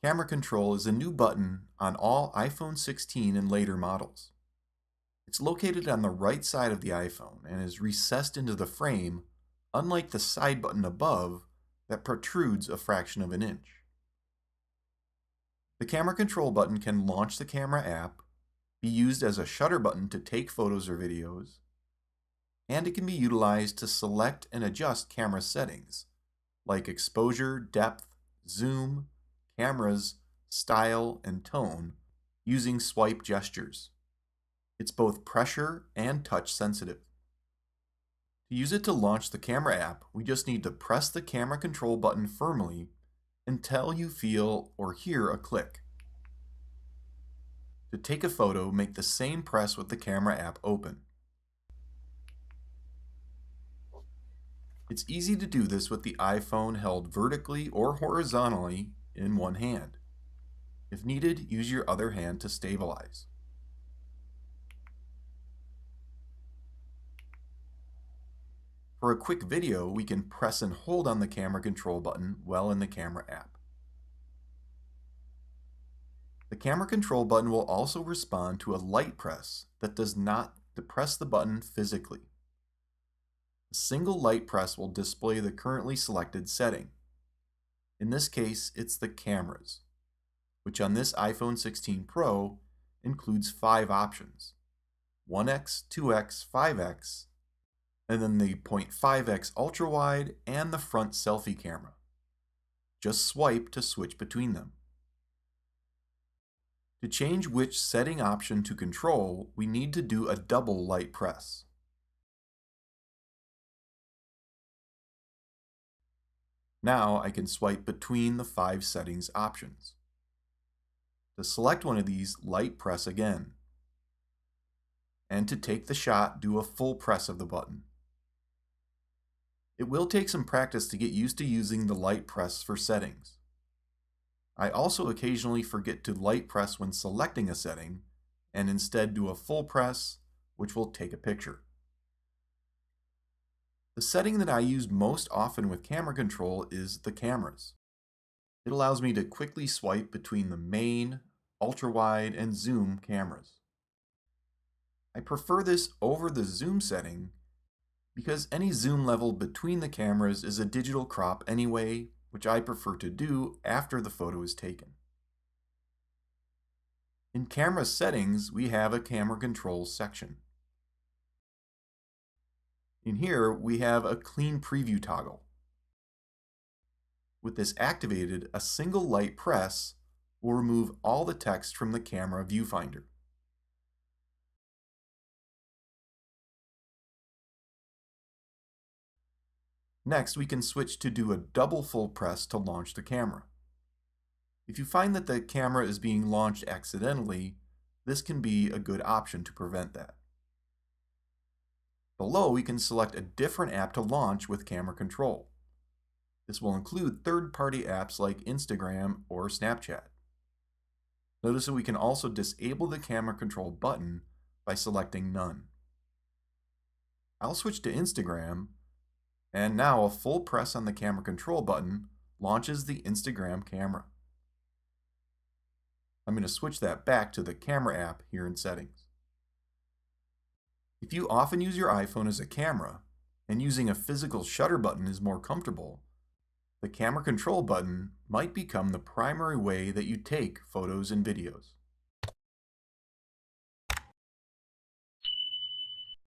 Camera Control is a new button on all iPhone 16 and later models. It's located on the right side of the iPhone and is recessed into the frame, unlike the side button above that protrudes a fraction of an inch. The Camera Control button can launch the camera app, be used as a shutter button to take photos or videos, and it can be utilized to select and adjust camera settings like exposure, depth, zoom, cameras, style, and tone using swipe gestures. It's both pressure and touch sensitive. To use it to launch the camera app, we just need to press the camera control button firmly until you feel or hear a click. To take a photo, make the same press with the camera app open. It's easy to do this with the iPhone held vertically or horizontally in one hand. If needed, use your other hand to stabilize. For a quick video, we can press and hold on the camera control button while in the camera app. The camera control button will also respond to a light press that does not depress the button physically. A single light press will display the currently selected setting. In this case, it's the cameras, which on this iPhone 16 Pro includes 5 options: 1x, 2x, 5x, and then the 0.5x ultra-wide and the front selfie camera. Just swipe to switch between them. To change which setting option to control, we need to do a double light press. Now I can swipe between the 5 settings options. To select one of these, light press again. And to take the shot, do a full press of the button. It will take some practice to get used to using the light press for settings. I also occasionally forget to light press when selecting a setting and instead do a full press, which will take a picture. The setting that I use most often with camera control is the cameras. It allows me to quickly swipe between the main, ultra-wide, and zoom cameras. I prefer this over the zoom setting because any zoom level between the cameras is a digital crop anyway, which I prefer to do after the photo is taken. In camera settings, we have a camera control section. In here, we have a clean preview toggle. With this activated, a single light press will remove all the text from the camera viewfinder. Next, we can switch to do a double full press to launch the camera. If you find that the camera is being launched accidentally, this can be a good option to prevent that. Below, we can select a different app to launch with camera control. This will include third-party apps like Instagram or Snapchat. Notice that we can also disable the camera control button by selecting none. I'll switch to Instagram, and now a full press on the camera control button launches the Instagram camera. I'm going to switch that back to the camera app here in settings. If you often use your iPhone as a camera and using a physical shutter button is more comfortable, the camera control button might become the primary way that you take photos and videos.